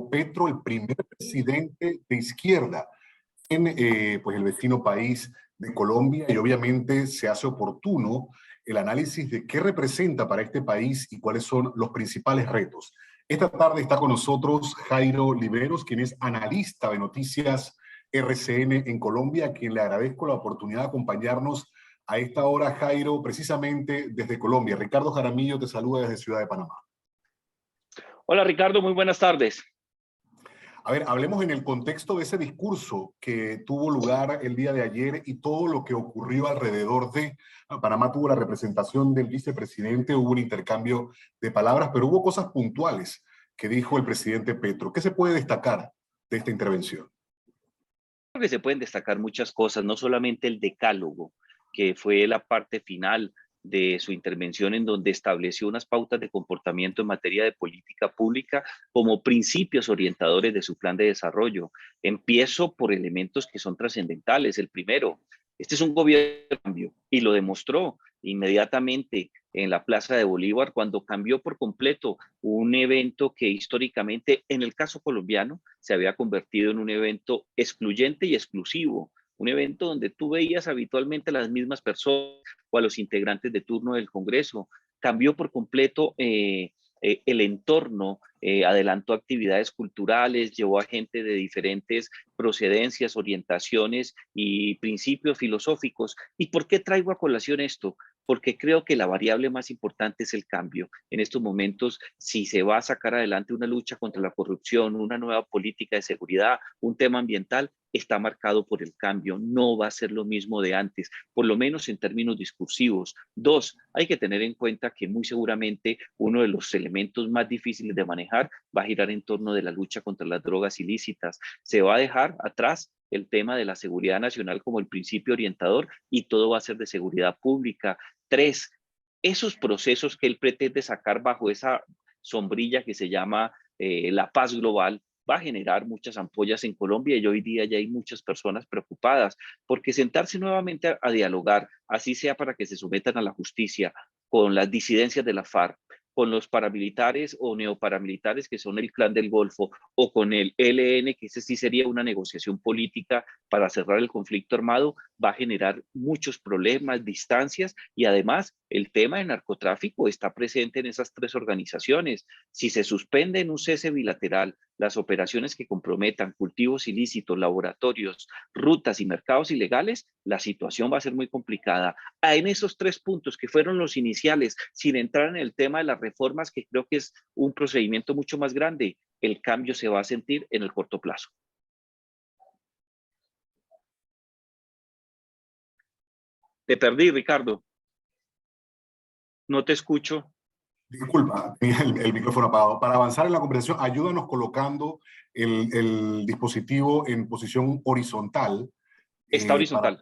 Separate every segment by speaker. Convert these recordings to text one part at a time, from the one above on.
Speaker 1: Petro, el primer presidente de izquierda en pues el vecino país de Colombia, y obviamente se hace oportuno el análisis de qué representa para este país y cuáles son los principales retos. Esta tarde está con nosotros Jairo Liberos, quien es analista de noticias RCN en Colombia, a quien le agradezco la oportunidad de acompañarnos a esta hora, Jairo, precisamente desde Colombia. Ricardo Jaramillo te saluda desde Ciudad de Panamá.
Speaker 2: Hola Ricardo, muy buenas tardes.
Speaker 1: A ver, hablemos en el contexto de ese discurso que tuvo lugar el día de ayer y todo lo que ocurrió alrededor de Panamá. Tuvo la representación del vicepresidente, hubo un intercambio de palabras, pero hubo cosas puntuales que dijo el presidente Petro. ¿Qué se puede destacar de esta intervención?
Speaker 2: Creo que se pueden destacar muchas cosas, no solamente el decálogo, que fue la parte final de su intervención en donde estableció unas pautas de comportamiento en materia de política pública como principios orientadores de su plan de desarrollo. Empiezo por elementos que son trascendentales. El primero, este es un gobierno de cambio y lo demostró inmediatamente en la Plaza de Bolívar cuando cambió por completo un evento que históricamente, en el caso colombiano, se había convertido en un evento excluyente y exclusivo. Un evento donde tú veías habitualmente a las mismas personas o a los integrantes de turno del Congreso. Cambió por completo el entorno, adelantó actividades culturales, llevó a gente de diferentes procedencias, orientaciones y principios filosóficos. ¿Y por qué traigo a colación esto? Porque creo que la variable más importante es el cambio. En estos momentos, si se va a sacar adelante una lucha contra la corrupción, una nueva política de seguridad, un tema ambiental, está marcado por el cambio. No va a ser lo mismo de antes, por lo menos en términos discursivos. Dos, hay que tener en cuenta que muy seguramente uno de los elementos más difíciles de manejar va a girar en torno de la lucha contra las drogas ilícitas. Se va a dejar atrás el tema de la seguridad nacional como el principio orientador y todo va a ser de seguridad pública. Tres, esos procesos que él pretende sacar bajo esa sombrilla que se llama la paz global, va a generar muchas ampollas en Colombia y hoy día ya hay muchas personas preocupadas porque sentarse nuevamente a dialogar, así sea para que se sometan a la justicia con las disidencias de la FARC, con los paramilitares o neoparamilitares que son el Clan del Golfo o con el ELN, que ese sí sería una negociación política para cerrar el conflicto armado, va a generar muchos problemas, distancias y además el tema de narcotráfico está presente en esas tres organizaciones. Si se suspende en un cese bilateral las operaciones que comprometan cultivos ilícitos, laboratorios, rutas y mercados ilegales, la situación va a ser muy complicada. En esos tres puntos que fueron los iniciales, sin entrar en el tema de las reformas, que creo que es un procedimiento mucho más grande, el cambio se va a sentir en el corto plazo. Te perdí, Ricardo. No te escucho.
Speaker 1: Disculpa, tenía el micrófono apagado. Para avanzar en la conversación, ayúdanos colocando el dispositivo en posición horizontal.
Speaker 2: Está horizontal.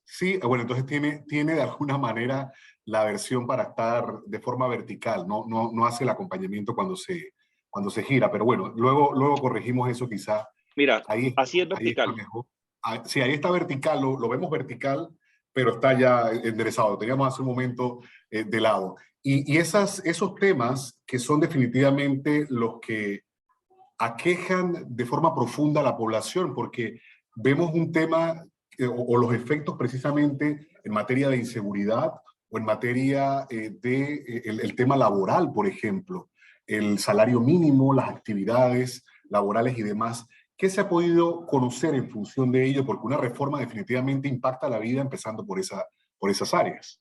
Speaker 1: Sí, bueno, entonces tiene de alguna manera la versión para estar de forma vertical, no hace el acompañamiento cuando se gira, pero bueno, luego corregimos eso quizá.
Speaker 2: Mira,
Speaker 1: Ahí,
Speaker 2: así es
Speaker 1: ahí está
Speaker 2: vertical.
Speaker 1: mejor. Sí, ahí está vertical, lo vemos vertical, pero está ya enderezado. Lo teníamos hace un momento de lado. Y esos temas que son definitivamente los que aquejan de forma profunda a la población, porque vemos un tema o los efectos precisamente en materia de inseguridad o en materia el tema laboral, por ejemplo, el salario mínimo, las actividades laborales y demás. ¿Qué se ha podido conocer en función de ello? Porque una reforma definitivamente impacta la vida empezando por esas áreas.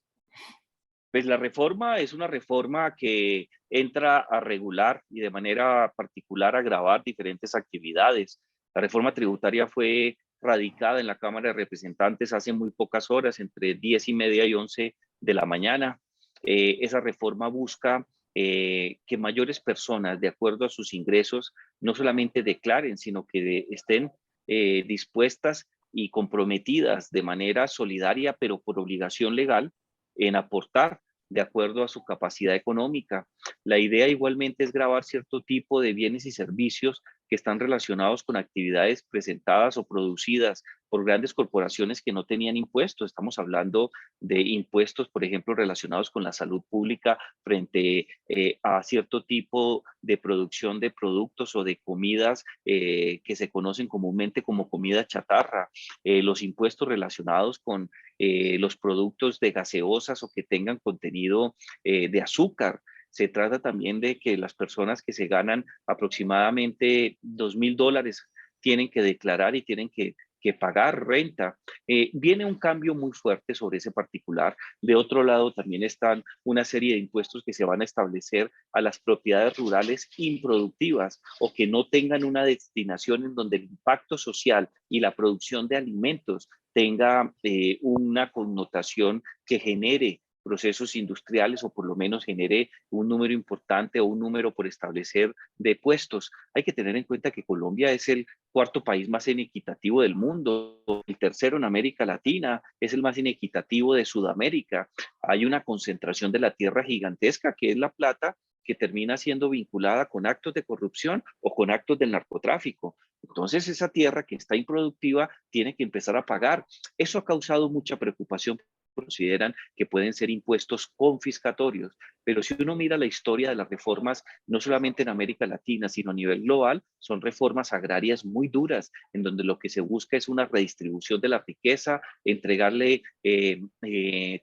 Speaker 2: Pues la reforma es una reforma que entra a regular y de manera particular a gravar diferentes actividades. La reforma tributaria fue radicada en la Cámara de Representantes hace muy pocas horas, entre 10:30 y 11 de la mañana. Esa reforma busca que mayores personas, de acuerdo a sus ingresos, no solamente declaren, sino que estén dispuestas y comprometidas de manera solidaria, pero por obligación legal, en aportar de acuerdo a su capacidad económica. La idea igualmente es gravar cierto tipo de bienes y servicios que están relacionados con actividades presentadas o producidas por grandes corporaciones que no tenían impuestos. Estamos hablando de impuestos, por ejemplo, relacionados con la salud pública frente a cierto tipo de producción de productos o de comidas que se conocen comúnmente como comida chatarra, los impuestos relacionados con los productos de gaseosas o que tengan contenido de azúcar. Se trata también de que las personas que se ganan aproximadamente $2,000 tienen que declarar y tienen que pagar renta. Viene un cambio muy fuerte sobre ese particular. De otro lado, también están una serie de impuestos que se van a establecer a las propiedades rurales improductivas o que no tengan una destinación en donde el impacto social y la producción de alimentos tenga una connotación que genere procesos industriales o por lo menos genere un número importante o un número por establecer de puestos. Hay que tener en cuenta que Colombia es el cuarto país más inequitativo del mundo, el tercero en América Latina, es el más inequitativo de Sudamérica. Hay una concentración de la tierra gigantesca que es la plata, que termina siendo vinculada con actos de corrupción o con actos del narcotráfico. Entonces esa tierra que está improductiva tiene que empezar a pagar. Eso ha causado mucha preocupación. Consideran que pueden ser impuestos confiscatorios, pero si uno mira la historia de las reformas, no solamente en América Latina, sino a nivel global, son reformas agrarias muy duras, en donde lo que se busca es una redistribución de la riqueza, entregarle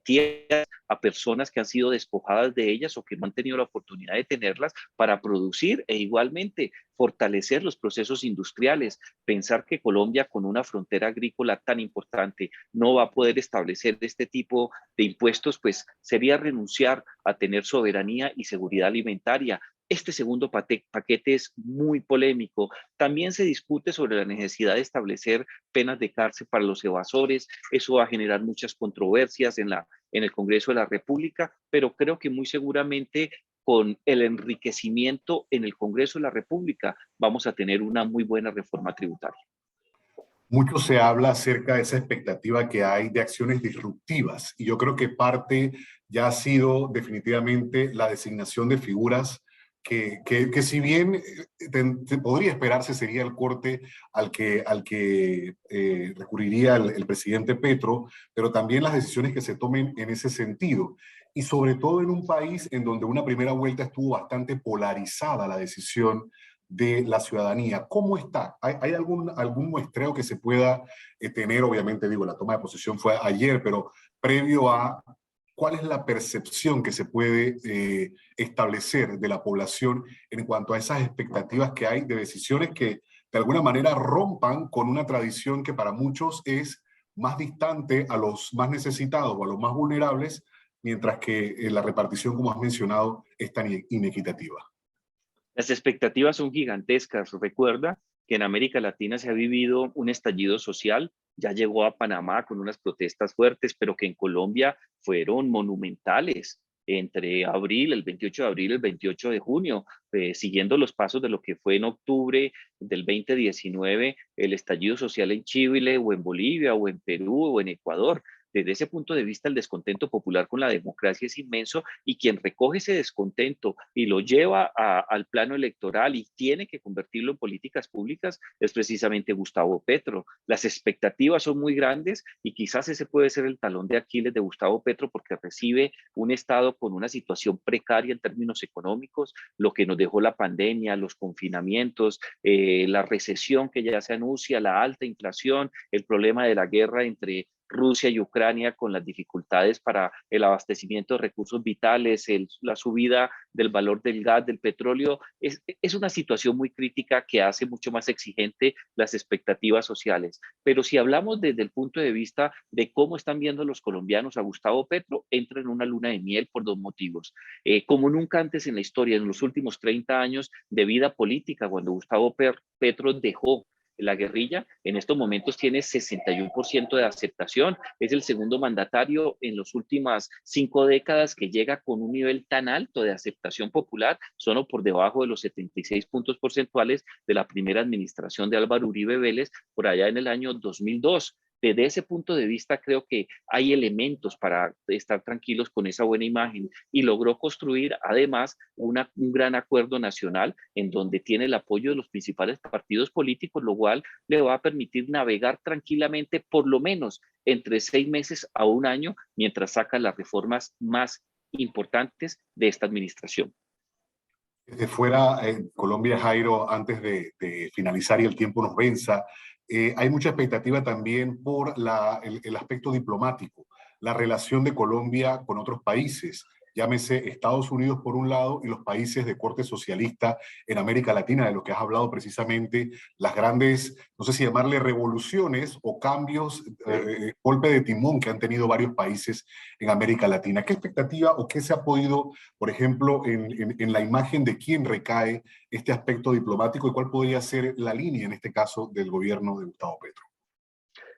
Speaker 2: tierras a personas que han sido despojadas de ellas o que no han tenido la oportunidad de tenerlas para producir e igualmente fortalecer los procesos industriales. Pensar que Colombia, con una frontera agrícola tan importante, no va a poder establecer este tipo de impuestos, pues sería renunciar a tener soberanía y seguridad alimentaria. Este segundo paquete es muy polémico. También se discute sobre la necesidad de establecer penas de cárcel para los evasores. Eso va a generar muchas controversias en el Congreso de la República, pero creo que muy seguramente con el enriquecimiento en el Congreso de la República vamos a tener una muy buena reforma tributaria.
Speaker 1: Mucho se habla acerca de esa expectativa que hay de acciones disruptivas y yo creo que parte ya ha sido definitivamente la designación de figuras que si bien podría esperarse sería el corte al que recurriría el presidente Petro, pero también las decisiones que se tomen en ese sentido. Y sobre todo en un país en donde una primera vuelta estuvo bastante polarizada la decisión de la ciudadanía. ¿Cómo está? ¿Hay algún muestreo que se pueda tener? Obviamente, digo, la toma de posesión fue ayer, pero previo a cuál es la percepción que se puede establecer de la población en cuanto a esas expectativas que hay de decisiones que de alguna manera rompan con una tradición que para muchos es más distante a los más necesitados o a los más vulnerables, mientras que la repartición, como has mencionado, es tan inequitativa.
Speaker 2: Las expectativas son gigantescas. Recuerda que en América Latina se ha vivido un estallido social, ya llegó a Panamá con unas protestas fuertes, pero que en Colombia fueron monumentales entre abril, el 28 de abril, el 28 de junio, siguiendo los pasos de lo que fue en octubre del 2019, el estallido social en Chile o en Bolivia o en Perú o en Ecuador. Desde ese punto de vista, el descontento popular con la democracia es inmenso y quien recoge ese descontento y lo lleva al plano electoral y tiene que convertirlo en políticas públicas es precisamente Gustavo Petro. Las expectativas son muy grandes y quizás ese puede ser el talón de Aquiles de Gustavo Petro porque recibe un Estado con una situación precaria en términos económicos, lo que nos dejó la pandemia, los confinamientos, la recesión que ya se anuncia, la alta inflación, el problema de la guerra entre Rusia y Ucrania con las dificultades para el abastecimiento de recursos vitales, la subida del valor del gas, del petróleo, es una situación muy crítica que hace mucho más exigente las expectativas sociales. Pero si hablamos desde el punto de vista de cómo están viendo los colombianos a Gustavo Petro, entra en una luna de miel por dos motivos. Como nunca antes en la historia, en los últimos 30 años de vida política, cuando Gustavo Petro dejó la guerrilla, en estos momentos tiene 61% de aceptación. Es el segundo mandatario en las últimas 5 décadas que llega con un nivel tan alto de aceptación popular, solo por debajo de los 76 puntos porcentuales de la primera administración de Álvaro Uribe Vélez por allá en el año 2002. Desde ese punto de vista, creo que hay elementos para estar tranquilos con esa buena imagen y logró construir además un gran acuerdo nacional en donde tiene el apoyo de los principales partidos políticos, lo cual le va a permitir navegar tranquilamente por lo menos entre 6 meses a un año mientras saca las reformas más importantes de esta administración.
Speaker 1: Desde fuera, Colombia, Jairo, antes de finalizar y el tiempo nos venza, hay mucha expectativa también por el aspecto diplomático, la relación de Colombia con otros países, llámese Estados Unidos por un lado y los países de corte socialista en América Latina, de lo que has hablado precisamente, las grandes, no sé si llamarle revoluciones o cambios, golpe de timón que han tenido varios países en América Latina. ¿Qué expectativa o qué se ha podido, por ejemplo, en la imagen de quién recae este aspecto diplomático y cuál podría ser la línea, en este caso, del gobierno de Gustavo Petro?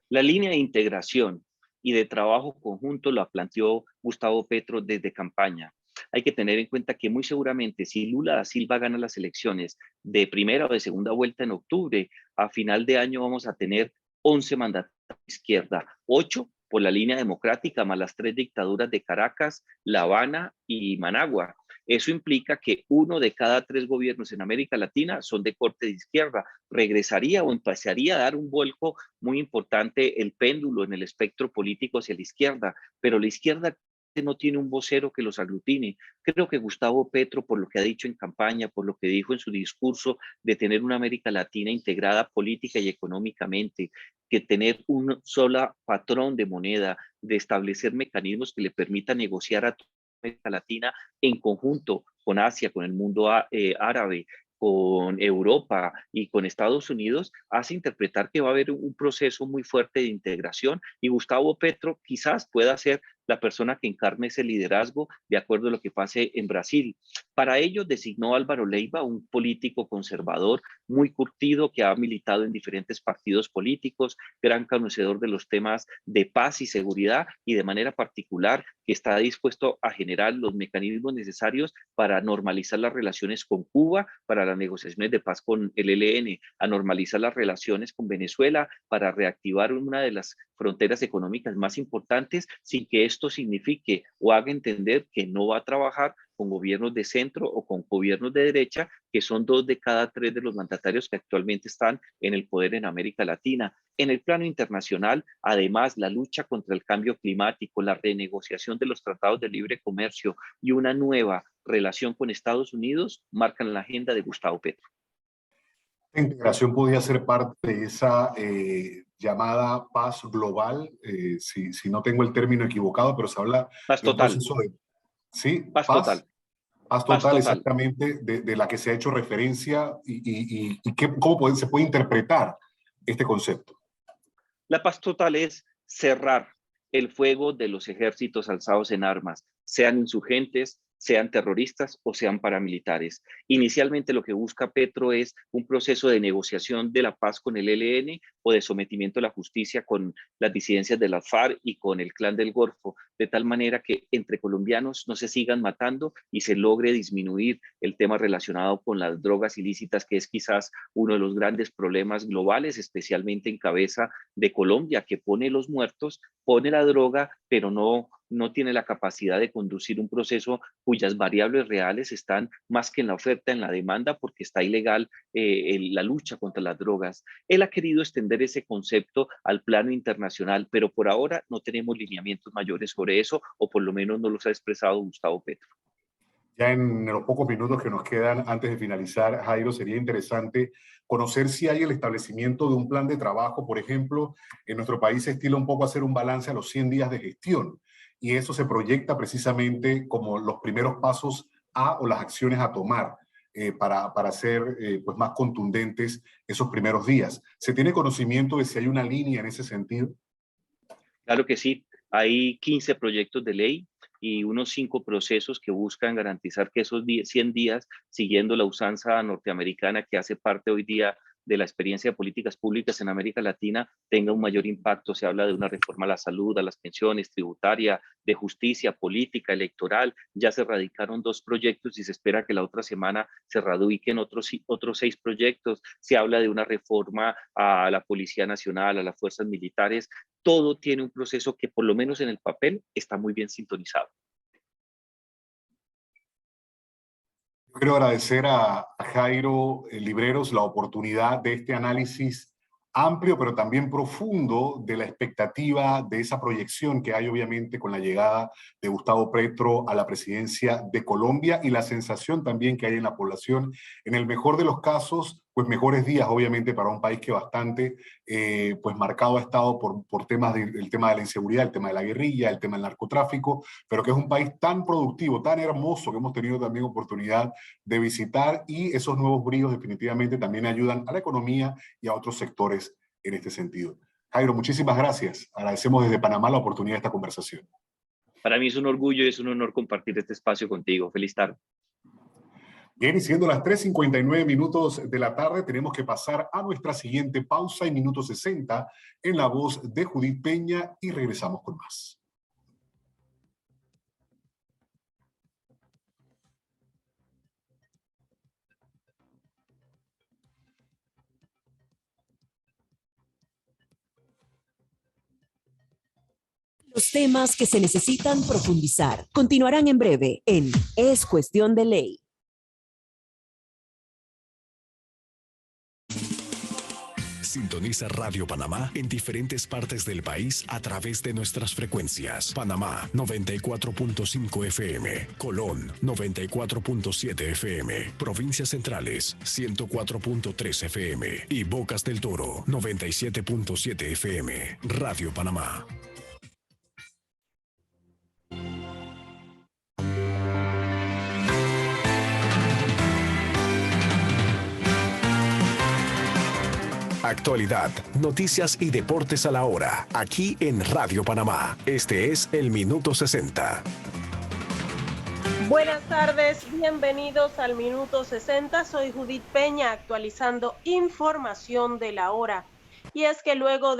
Speaker 2: La línea de integración y de trabajo conjunto la planteó Gustavo Petro desde campaña. Hay que tener en cuenta que muy seguramente si Lula da Silva gana las elecciones de primera o de segunda vuelta en octubre, a final de año vamos a tener 11 mandatarios de izquierda, 8 por la línea democrática, más las 3 dictaduras de Caracas, La Habana y Managua. Eso implica que 1 de cada 3 gobiernos en América Latina son de corte de izquierda. Regresaría o empezaría a dar un vuelco muy importante el péndulo en el espectro político hacia la izquierda, pero la izquierda no tiene un vocero que los aglutine. Creo que Gustavo Petro, por lo que ha dicho en campaña, por lo que dijo en su discurso de tener una América Latina integrada política y económicamente, que tener un solo patrón de moneda, de establecer mecanismos que le permitan negociar a toda América Latina en conjunto con Asia, con el mundo árabe, con Europa y con Estados Unidos, hace interpretar que va a haber un proceso muy fuerte de integración y Gustavo Petro quizás pueda ser la persona que encarne ese liderazgo de acuerdo a lo que pase en Brasil. Para ello designó a Álvaro Leiva, un político conservador muy curtido que ha militado en diferentes partidos políticos, gran conocedor de los temas de paz y seguridad y de manera particular que está dispuesto a generar los mecanismos necesarios para normalizar las relaciones con Cuba, para las negociaciones de paz con el ELN, a normalizar las relaciones con Venezuela, para reactivar una de las fronteras económicas más importantes sin que esto signifique o haga entender que no va a trabajar con gobiernos de centro o con gobiernos de derecha, que son 2 de cada 3 de los mandatarios que actualmente están en el poder en América Latina. En el plano internacional, además, la lucha contra el cambio climático, la renegociación de los tratados de libre comercio y una nueva relación con Estados Unidos marcan la agenda de Gustavo Petro.
Speaker 1: La integración podría ser parte de esa llamada paz global, si no tengo el término equivocado, pero se habla
Speaker 2: Paz
Speaker 1: de un
Speaker 2: total,
Speaker 1: proceso de, sí,
Speaker 2: paz
Speaker 1: paz,
Speaker 2: total,
Speaker 1: paz
Speaker 2: paz
Speaker 1: total
Speaker 2: total.
Speaker 1: exactamente, de la que se ha hecho referencia cómo se puede interpretar este concepto.
Speaker 2: La paz total es cerrar el fuego de los ejércitos alzados en armas, sean insurgentes, sean terroristas o sean paramilitares. Inicialmente lo que busca Petro es un proceso de negociación de la paz con el ELN o de sometimiento a la justicia con las disidencias de la FARC y con el Clan del Golfo, de tal manera que entre colombianos no se sigan matando y se logre disminuir el tema relacionado con las drogas ilícitas, que es quizás uno de los grandes problemas globales, especialmente en cabeza de Colombia, que pone los muertos, pone la droga, pero no tiene la capacidad de conducir un proceso cuyas variables reales están más que en la oferta, en la demanda, porque está ilegal la lucha contra las drogas. Él ha querido extender ese concepto al plano internacional, pero por ahora no tenemos lineamientos mayores sobre eso, o por lo menos no los ha expresado Gustavo Petro.
Speaker 1: Ya en los pocos minutos que nos quedan antes de finalizar, Jairo, sería interesante conocer si hay el establecimiento de un plan de trabajo. Por ejemplo, en nuestro país se estila un poco hacer un balance a los 100 días de gestión y eso se proyecta precisamente como los primeros pasos o las acciones a tomar para hacer pues más contundentes esos primeros días. ¿Se tiene conocimiento de si hay una línea en ese sentido?
Speaker 2: Claro que sí, hay 15 proyectos de ley y unos 5 procesos que buscan garantizar que esos 100 días, siguiendo la usanza norteamericana que hace parte hoy día de la experiencia de políticas públicas en América Latina tenga un mayor impacto. Se habla de una reforma a la salud, a las pensiones, tributaria, de justicia, política, electoral. Ya se radicaron 2 proyectos y se espera que la otra semana se radiquen otros 6 proyectos. Se habla de una reforma a la Policía Nacional, a las fuerzas militares. Todo tiene un proceso que, por lo menos en el papel, está muy bien sintonizado.
Speaker 1: Quiero agradecer a Jairo Libreros la oportunidad de este análisis amplio, pero también profundo de la expectativa de esa proyección que hay obviamente con la llegada de Gustavo Petro a la presidencia de Colombia y la sensación también que hay en la población, en el mejor de los casos, pues mejores días obviamente para un país que bastante pues marcado ha estado por temas el tema de la inseguridad, el tema de la guerrilla, el tema del narcotráfico, pero que es un país tan productivo, tan hermoso que hemos tenido también oportunidad de visitar y esos nuevos bríos definitivamente también ayudan a la economía y a otros sectores en este sentido. Jairo, muchísimas gracias. Agradecemos desde Panamá la oportunidad de esta conversación.
Speaker 2: Para mí es un orgullo y es un honor compartir este espacio contigo. Feliz tarde.
Speaker 1: Bien, y siendo las 3:59 minutos de la tarde, tenemos que pasar a nuestra siguiente pausa en minuto 60 en la voz de Judith Peña y regresamos con más.
Speaker 3: Los temas que se necesitan profundizar continuarán en breve en Es Cuestión de Ley.
Speaker 4: Sintoniza Radio Panamá en diferentes partes del país a través de nuestras frecuencias. Panamá 94.5 FM, Colón 94.7 FM, Provincias Centrales 104.3 FM y Bocas del Toro 97.7 FM. Radio Panamá. Actualidad, noticias y deportes a la hora, aquí en Radio Panamá. Este es el Minuto 60.
Speaker 5: Buenas tardes, bienvenidos al Minuto 60. Soy Judith Peña, actualizando información de la hora. Y es que luego de